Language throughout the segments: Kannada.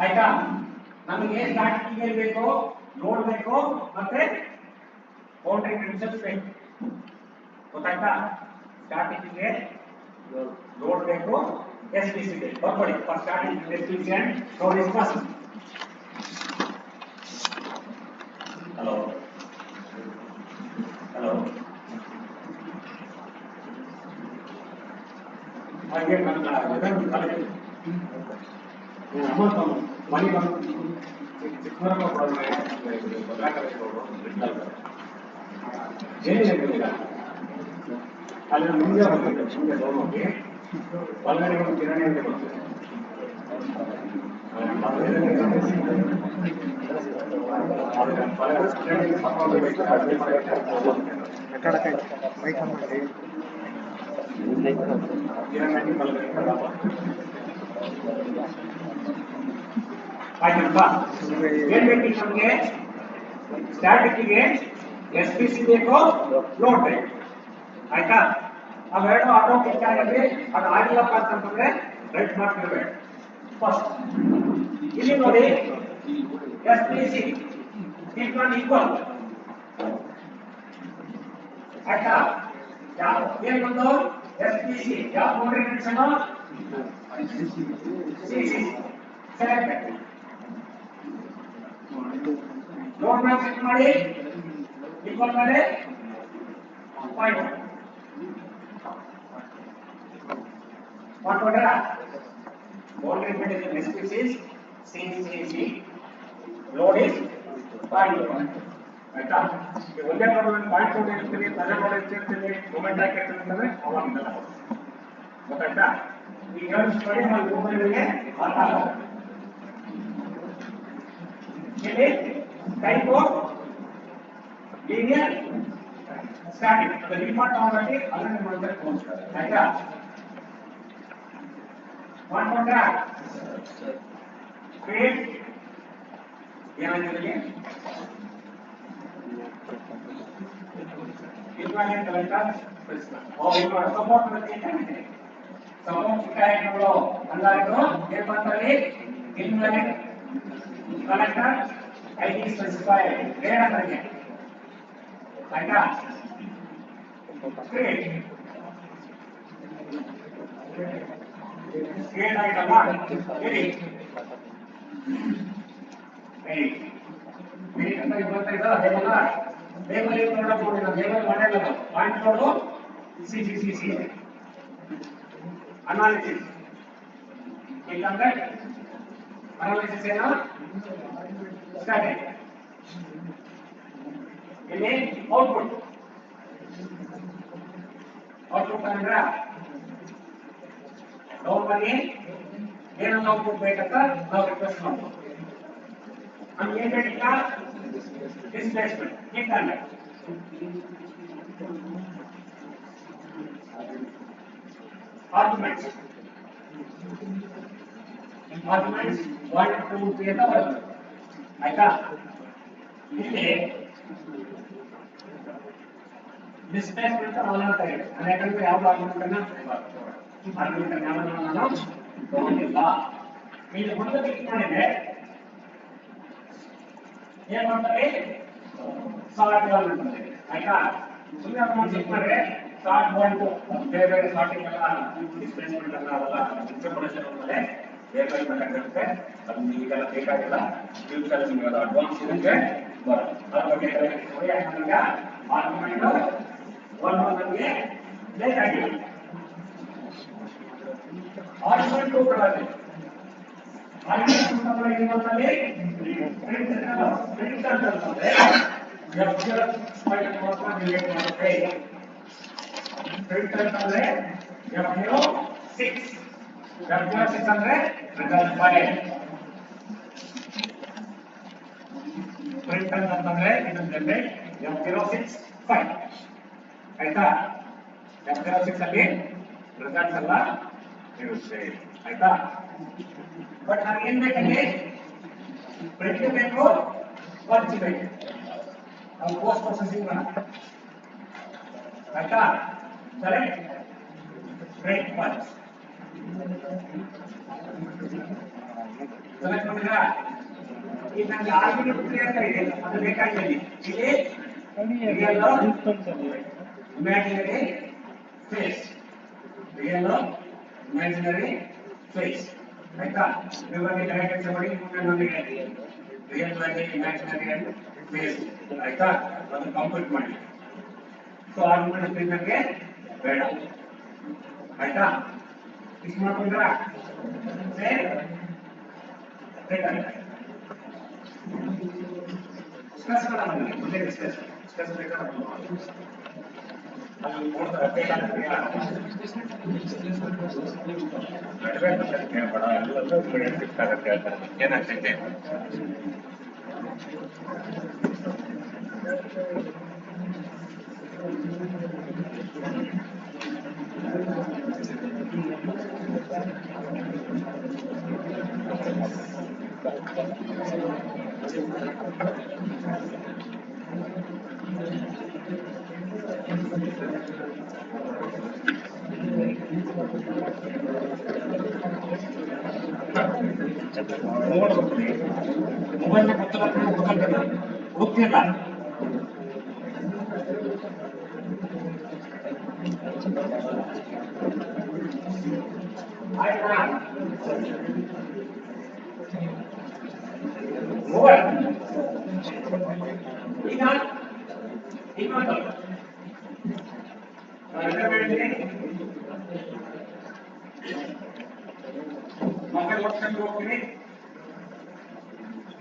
ಆಯ್ತಾ ನಮಗೆ ಸ್ಟಾರ್ಟಿಂಗ್ ಬೇಕು ಲೋಡ್ ಬೇಕು ಮತ್ತೆ ಬೌಂಡರಿ ಕಂಡೀಷನ್ಸ್ ಬೇಕು ಗೊತ್ತಾಯ್ತಾ ಸ್ಟಾರ್ಟಿಂಗ್ ಗೆ ಲೋಡ್ ಬೇಕು ಎಸ್ಪಿಸಿ ಬೇಕು ಬರ್ಕೊಳ್ಳಿ first starting SPC and load is possible hello hello ಹಾಗೆ ನನ್ನ ಇದನ್ನು ಕಾಲೇಜ್ ಅಮೌಂಟ್ ಮನಿ ಬಂದು ಚಿಕ್ಕಮಗಳೂರು ಕೊಡೋದು ಏನಿಲ್ಲ ಅಲ್ಲಿ ಮುಂದೆ ಬರ್ತದೆ ಮುಂದೆ ಹೋಗಿ ಒಳಗಡೆ ಒಂದು ಕಿರಾಣಿ ಅಂತ ಬರ್ತದೆ ಆಯ್ತಲ್ವಾ ಏನ್ ಬೇಕು ನಮಗೆ ಸ್ಟ್ಯಾಟಿಕ್ಗೆ ಎಸ್ಪಿಸಿ ಬೇಕು ಲೋಡ್ ಬೇಕು ಆಯ್ತಾ ಅವೆರಡು ಆಟೋಮೆಟಿಕ್ ಆಗಿ ಅದು ಆಗಿಲ್ಲಪ್ಪ ಅಂತಂದ್ರೆ ರೆಡ್ ಮಾರ್ಕ್ ಇರಬೇಕು ಫಸ್ಟ್ ಇಲ್ಲಿ ನೋಡಿ ಎಸ್ಪಿಸಿ ಈಕ್ವಲ್ ಆಯ್ತಾ ಏನ್ ಬಂದು ಎಸ್ಪಿಸಿ ಯಾವ boundary condition CC select load map check ಮಾಡಿ ಈಕ್ವಲ್ ಮಾಡಿ ಪಾಯಿಂಟ್ ಮಾಡ್ಕೊಂಡ್ರ boundary condition SPC CC load is point ಆಯ್ತಾ ಒಂದೇ ಪ್ರಾಬ್ಲಮ್ ಪಾಯಿಂಟ್ ಲೋಡ್ ಇರ್ತೀರಿ ತಲೆ ಲೋಡ್ ಇರ್ತೀರಿ ಮೂಮೆಂಟ್ ಹಾಕಿರ್ತೀರಿ ಅಂತಂದ್ರೆ ಅವಾಗ ಇದೆಲ್ಲ ಗೊತ್ತಾಯ್ತಾ ಈಗ ಮಾಡಿ ನಾವು ಮೊಬೈಲ್ಗೆ ಅರ್ಥ ಆಗುತ್ತೆ ಇಲ್ಲಿ ಟೈಪ್ ಲೀನಿಯರ್ ಸ್ಟ್ಯಾಟಿಕ್ ಅದು ರಿಮೋಟ್ ಆಗಿ ಅದನ್ನ ಮಾಡ್ತಾರೆ ತೋರಿಸ್ತಾರೆ ಆಯ್ತಾ ಮಾಡ್ಕೊಂಡ್ರ ಕ್ರಿಯೇಟ್ ಏನಾಗಿದೆ ಇನ್ವಾಲಿಡ್ ಕಲೆಕ್ಟರ್ ಸಪೋರ್ಟ್ ಮಾಡ್ತೀನಿ ಸಪೋರ್ಟ್ ಕಾಯಕಗಳು ಅಂದಾಜು ಏನು ಮಾಡ್ತಾರೆ invalid collector ID specify grade ಅಂದ್ರೆ ಆಯ್ತಾ ಗ್ರೇಡ್ ಗ್ರೇಡ್ ಆಯ್ತಲ್ಲ ಹೇಳಿ ಹೇಳಿ ಹೇಳಿ ಅಂತ ಬರ್ತಾ ಇದ್ದಲ್ಲ ಹೇಗಲ್ಲ ಟೇಬಲ್ ಏನು ನೋಡಕ್ ಹೋಗಿಲ್ಲ ಟೇಬಲ್ ಮಾಡಲ್ಲ ಪಾಯಿಂಟ್ ನೋಡು ಸಿ ಅನಾಲಿಸಿಸ್ ಇಲ್ಲಾಂದ್ರೆ ಅನಾಲಿಸಿಸ್ ಏನು ಸ್ಟ್ಯಾಟಿಕ್ ಇಲ್ಲಿ ಔಟ್ಪುಟ್ ಅಂದ್ರೆ ನಮಗೆ ಏನನ್ನ ಔಟ್ಪುಟ್ ಬೇಕಂತ ನಾವು ರಿಕ್ವೆಸ್ಟ್ ಮಾಡ್ಬೋದು ನಮ್ಗೆ ಏನ್ ಬೇಕಿಲ್ಲ ಡಿಸ್ಪ್ಲೇಸ್ಮೆಂಟ್ ಏಕಂದ್ರೆ ಆರ್ಗ್ಯುಮೆಂಟ್ಸ್ 1 2 3 ಅಂತ ಬರುತ್ತೆ ಆಯ್ತಾ ಇಲ್ಲಿ ಡಿಸ್ಪ್ಲೇಸ್ಮೆಂಟ್ ಅಂತ ಇದೆ ಯಾಕಂದ್ರೆ ಯಾವ ಆರ್ಗ್ಯುಮೆಂಟ್ ಅನ್ನ ನಾನು ತಗೊಂಡಿಲ್ಲ ಇಲ್ಲಿ ಮುಂದೆ ಕ್ಲಿಕ್ ಮಾಡಿದ್ರೆ ಏನ್ ಮಾಡ್ತಾರೆ ಸಾರ್ಟ್ ಬಾಲ್ ಅಂತಂದ್ರೆ ಆಯ್ತಾ ಸುಮ್ಮನೆ ಅದನ್ನ ಚೆಕ್ ಮಾಡಿದ್ರೆ ಸಾರ್ಟ್ ಬಾಲ್ ಬೇರೆ ಬೇರೆ ಸಾರ್ಟಿಂಗ್ ಎಲ್ಲ ಡಿಸ್ಪ್ಲೇಸ್ಮೆಂಟ್ ಎಲ್ಲ ಅವೆಲ್ಲ ಇನ್ಫಾರ್ಮೇಷನ್ ಮೇಲೆ ಬೇರೆ ಬೇರೆ ಬೇಕಾಗಿರುತ್ತೆ ಅದು ಈಗೆಲ್ಲ ಬೇಕಾಗಿಲ್ಲ ಫ್ಯೂಚರ್ ನಿಮಗೆ ಅದು ಅಡ್ವಾನ್ಸ್ ಇರುತ್ತೆ ಬರುತ್ತೆ ಅದ್ರ ಬಗ್ಗೆ ನೋಡಿ ಯಾಕಂದ್ರೆ ಆರ್ಗ್ಯುಮೆಂಟ್ ನಮಗೆ ಬೇಕಾಗಿಲ್ಲ ಆರ್ಗ್ಯುಮೆಂಟ್ ಕೊಡಲಾಗಿದೆ ಆರ್ಗ್ಯುಮೆಂಟ್ ಅಂತಂದ್ರೆ ಪ್ರಿಂಟ್ ಅಂತಂದ್ರೆ ಮಾತ್ರ ರಿಲೇಟ್ ಮಾಡುತ್ತೆ ಪ್ರಿಂಟ್ ಅಂತಂದ್ರೆ F06 ಅಂದ್ರೆ ರಿಸಲ್ಟ್ ಫೈಲ್ ಪ್ರಿಂಟ್ ಅಂತಂದ್ರೆ ಇದು ಜನರೇಟ್ F06 ಫೈಲ್ ಆಯ್ತಾ F06 ಅಲ್ಲಿ ರಿಸಲ್ಟ್ಸ್ ಎಲ್ಲ ಇರುತ್ತೆ ಆಯ್ತಾ ಬಟ್ ನಮ್ಗೆ ಏನ್ ಬೇಕಂದ್ರೆ ಪ್ರಿಂಟ್ ಬೇಕು ವರ್ಚ್ ಬೇಕು ನಾವು ಪೋಸ್ಟ್ ಪ್ರೊಸೆಸಿಂಗ್ ಆಯ್ತಾ ಸರಿ ಪ್ರಿಂಟ್ ವರ್ಚ್ ಸೆಲೆಕ್ಟ್ ಮಾಡಿದ್ರಾ? ಈಗ ನನಗೆ ಆರ್ಗ್ಯುಮೆಂಟ್ ಅಂತ ಇದೆ, ಅದು ಬೇಕಾಗಿದೆ. ಇಲ್ಲಿ real imaginary phase, real imaginary phase, ಆಯ್ತಾ? ಇವಾಗ ಕರೆಕ್ಟ್ ಮಾಡಿ ನಮಗೆ ರಿಯಲ್ ಆಗಿ ಇಮ್ಯಾಜಿನರಿ ಅಂಡ್ ಫೇಸ್, ಆಯ್ತಾ? ಅದು ಕಂಪ್ಲೀಟ್ ಮಾಡಿ. ಸೊ ಆರ್ಗ್ಯುಮೆಂಟ್ ನನಗೆ ಬೇಡ, ಆಯ್ತಾ? ಇಷ್ಟು ಮಾಡ್ಕೊಂಡ್ರಾ? ಡಿಸ್ಕಸ್ ಮಾಡೋಣ, ಮುಂದೆ ಡಿಸ್ಕಸ್ ಬೇಕಾದ್ರೆ ಅಲ್ಲಿ ನೋಡ್ತಾರೆ ಕೇಳ್ಬೇಡ, ಎಲ್ಲರೂ ಸಿಗ್ತಾರೆ ಕೇಳ್ತಾರೆ ಏನಾಗ್ತೈತೆ. ಮೊಬೈಲ್ ಹುಡುಕ್ತಿಲ್ಲ, ಆಯ್ತಾ? ಮೊಬೈಲ್ ಈಗ ಇನ್ನೊಂದು ಮೊಬೈಲ್ ಹೊಡ್ಕೊಂಡು ಹೋಗ್ತೀನಿ.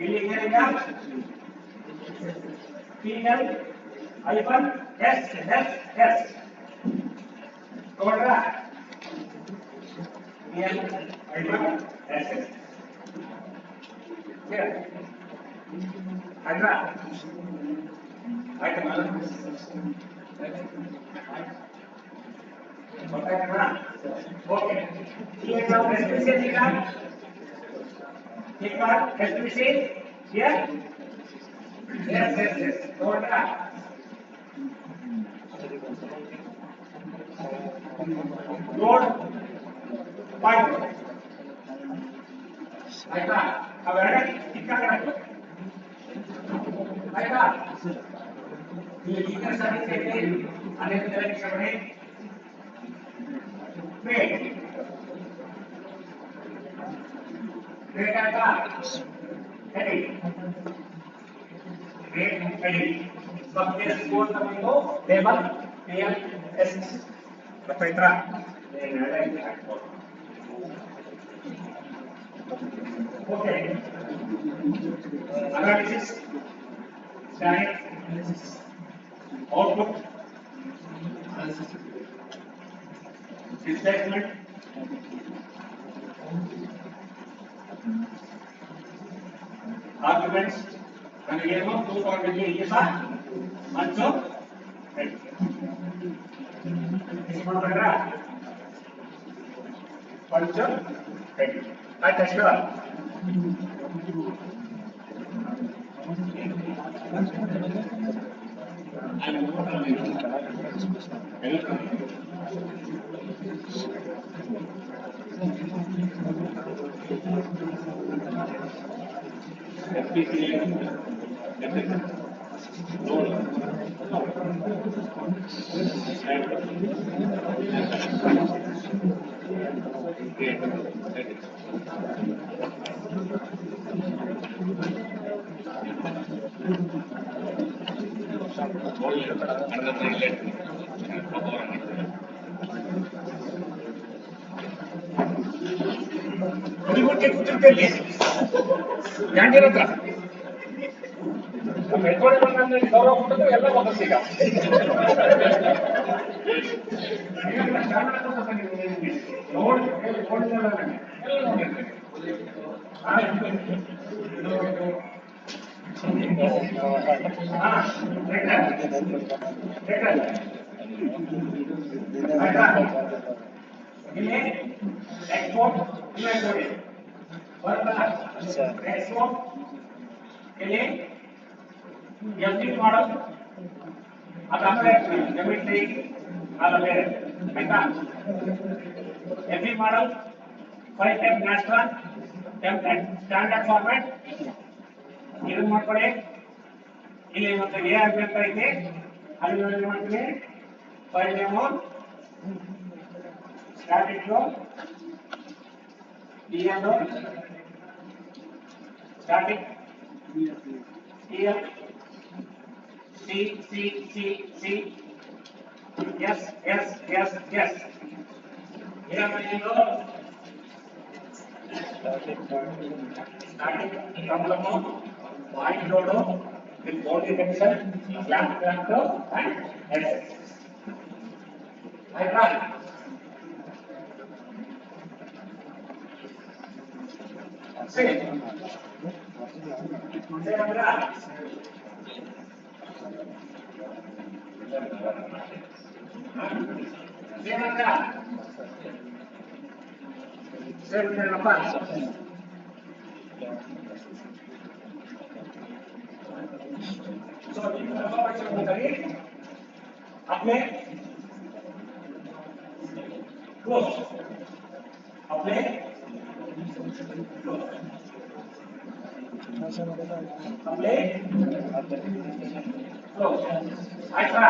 ಇಲ್ಲಿ ಏನಿಲ್ಲ PL -S ತಗೊಂಡ್ರಾ? PL -S ಆಯ್ತಾ? ಆಯ್ತಲ್ಲ? ಗೊತ್ತಾಯ್ತಾ? ಓಕೆ, ಈಗ ನಾವು ಎಸ್ಪಿಸಿಎಲ್ ಈಗ एक बार एसपीसी हियर yes तोड़ा लोड पॉइंट आइता अब ಎರಡನೇ ಇಕ್ಕ ಕರೆಕ್ಟ್ ಆಯ್ತಾ? ಈ ಇಕ್ಕ ಸರ್ವಿಸ್ ಇದೆ ಅನೇಕ ಡೈರೆಕ್ಷನ್ ಬ್ರೇಕ್ ब्रेक आएगा हेडिंग, ब्रेक हेडिंग सब के स्कोर तको लेवल PL S बताइत्रा okay. Analysis scanning output displacement arguments ನನಗೆ ಏನು 2 ಪಾಯಿಂಟ್ ಇದೆ ಸರ್ ಮಂಚು ಇದು ಮಾಡ್ತಾರಾ ಮಂಚು ಆಯ್ತು ಅಷ್ಟೇ. ಹುಡುಗಕ್ಕೆ ಕೂತಿರ್ತೇನೆ ಕ್ಯಾಂಟೀನ್ ಹತ್ರ ನಮ್ಮ ಹೆಡ್ವಾಡಿ ಬಂದ ಗೌರವ ಕೊಟ್ಟದ್ದು ಎಲ್ಲ ವಾಪಸ್ ಈಗ ನೋಡಿ ಇಲ್ಲಿ ಎಕ್ಸ್ಪೋರ್ಟ್ ಇನ್ವೆಂಟರಿ ಬರ್ತಲ್ಲ ಎಕ್ಸ್ಪೋರ್ಟ್ ಇಲ್ಲಿ ಎಫ್ಡಿ ಮಾಡಲ್ ಅದಾದ್ರೆ ಡೆಬಿಟ್ರಿ ಅಲ್ಲ ಬೇರೆ ಆಯ್ತಾ. ಎಫ್ಡಿ ಮಾಡಲ್ 5 type national template standard format ಇದನ್ನ ಮಾಡ್ಕೊಳ್ಳಿ. ಇಲ್ಲಿ ಮತ್ತೆ ಎ ಆರ್ಗ್ಯುಮೆಂಟ್ ಐತಿ, ಅಲ್ಲಿ ಏನು ಮಾಡ್ತೀವಿ, file name static EL static EL C yes ಏನಂತ static problem point load with boundary condition clamp and head. I run. See. Say Andra. Say Andra. Say Andra. So अपने क्लोज अपने अपने क्लोज ऐसा